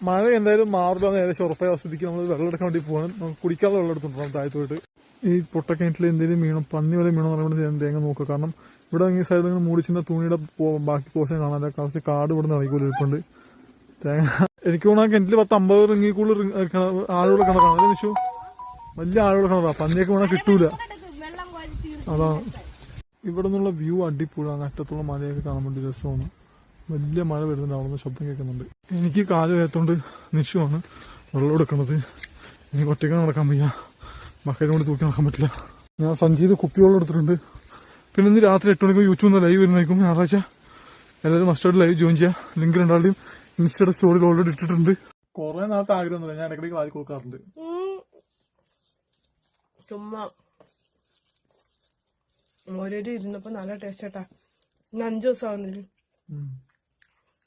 മഴ എന്തായാലും മാറില്ലാന്ന് ഏകദേശം ഉറപ്പായ സ്ഥിതിക്ക് നമ്മൾ വെള്ളം എടുക്കാൻ വേണ്ടി പോകണം. നമുക്ക് കുടിക്കാനുള്ള വെള്ളം എടുത്തിട്ടുണ്ടാവും താഴത്ത് പോയിട്ട്. ഈ പൊട്ടക്കിണറ്റിൽ എന്തെങ്കിലും വീണോ, പന്നി വരെ വീണോ പറയുമ്പോൾ തേങ്ങ നോക്കുക. കാരണം ഇവിടെ ഈ സൈഡിൽ നിന്ന് മൂടിച്ചിരുന്ന തുണിയുടെ ബാക്കി പോർഷൻ കാണാൻ കുറച്ച് കാട് ഇവിടെ നിന്ന് ഇരിപ്പുണ്ട്. തേങ്ങ എനിക്ക് തോന്നുന്നു കിണറ്റിൽ 10-50 റിങ്ങി കൂടുതൽ ആളുകൾ കിണറാണ്. അല്ലേ നിഷു? വലിയ ആളുകൾ കിണറാ. പന്നിയൊക്കെ വേണം കിട്ടൂല. അതാണ്. ഇവിടെ നിന്നുള്ള വ്യൂ അടിപൊളിയാണ്. അറ്റത്തുള്ള മലയൊക്കെ കാണാൻ വേണ്ടി രസമാണ്. വലിയ മഴ വരുന്നുണ്ട്. അവിടെ നിന്ന് ശബ്ദം കേൾക്കുന്നുണ്ട്. എനിക്ക് കാല് വേത്തോണ്ട് നിഷുവാണ് വെള്ളം എടുക്കണത്. എനിക്ക് ഒറ്റയ്ക്ക് നടക്കാൻ വയ്യ. മക്കളെ കൊണ്ട് തൂക്കി നടക്കാൻ പറ്റില്ല. ഞാൻ സഞ്ചിയിൽ കുപ്പിവെള്ളം എടുത്തിട്ടുണ്ട്. പിന്നെ ഇന്ന് രാത്രി 8 മണിക്ക് യൂട്യൂബിൽ ലൈവ് വരുന്നതായിരിക്കും. ഞായറാഴ്ച എല്ലാവരും മസ്റ്റായിട്ട് ലൈവ് ജോയിൻ ചെയ്യാം. ലിങ്ക് രണ്ടാളുടെയും ഇൻസ്റ്റയുടെ സ്റ്റോറിയിൽ ഓൾറെഡി ഇട്ടിട്ടുണ്ട്. കുറെ നാളത്തെ ആഗ്രഹമൊന്നുമില്ല. ഞാൻ ഇടയ്ക്കിടയ്ക്ക് വാരി കൊടുക്കാറുണ്ട്. ചുമ്മാ ഓരോരു ഇരുന്നപ്പോ നല്ല ടേസ്റ്റ് കേട്ടാ. 5 ദിവസം ആവുന്നില്ല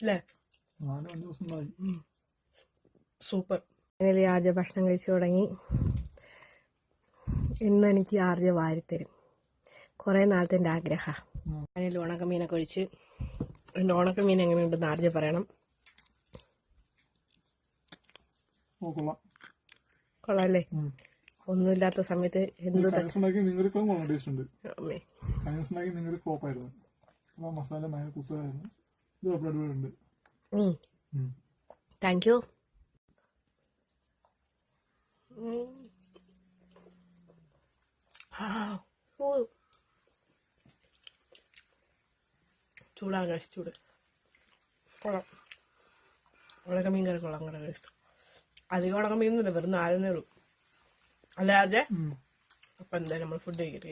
അല്ലേ? 4-5 ദിവസം. സൂപ്പർ. അങ്ങനെ ആദ്യ ഭക്ഷണം കഴിച്ചു തുടങ്ങി. ഇന്ന് എനിക്ക് ആർജ വാരിത്തരും. കുറെ നാളത്തെ എൻ്റെ ആഗ്രഹം. അതിൽ ഉണക്കമീനൊക്കെ ഒഴിച്ച്. എൻ്റെ ഉണക്കമീൻ എങ്ങനെയുണ്ടെന്ന് ആർജ പറയണം. കൊള്ളാല്ലേ? ഒന്നുമില്ലാത്ത സമയത്ത് എന്ത് താങ്ക് യു. ചൂടാണ് കഴിച്ച്. ചൂട് കൊള്ളാം. ഉണക്കമീൻ കറി കൊള്ളാം. അങ്ങനെ കഴിച്ചു. അധികം ഉണക്കമീനൊന്നുമില്ല. വെറും 4 ഉള്ളൂ അല്ലേ ആദ്യം? അപ്പൊ എന്തായാലും നമ്മൾ ഫുഡ് കഴിക്കട്ടെ.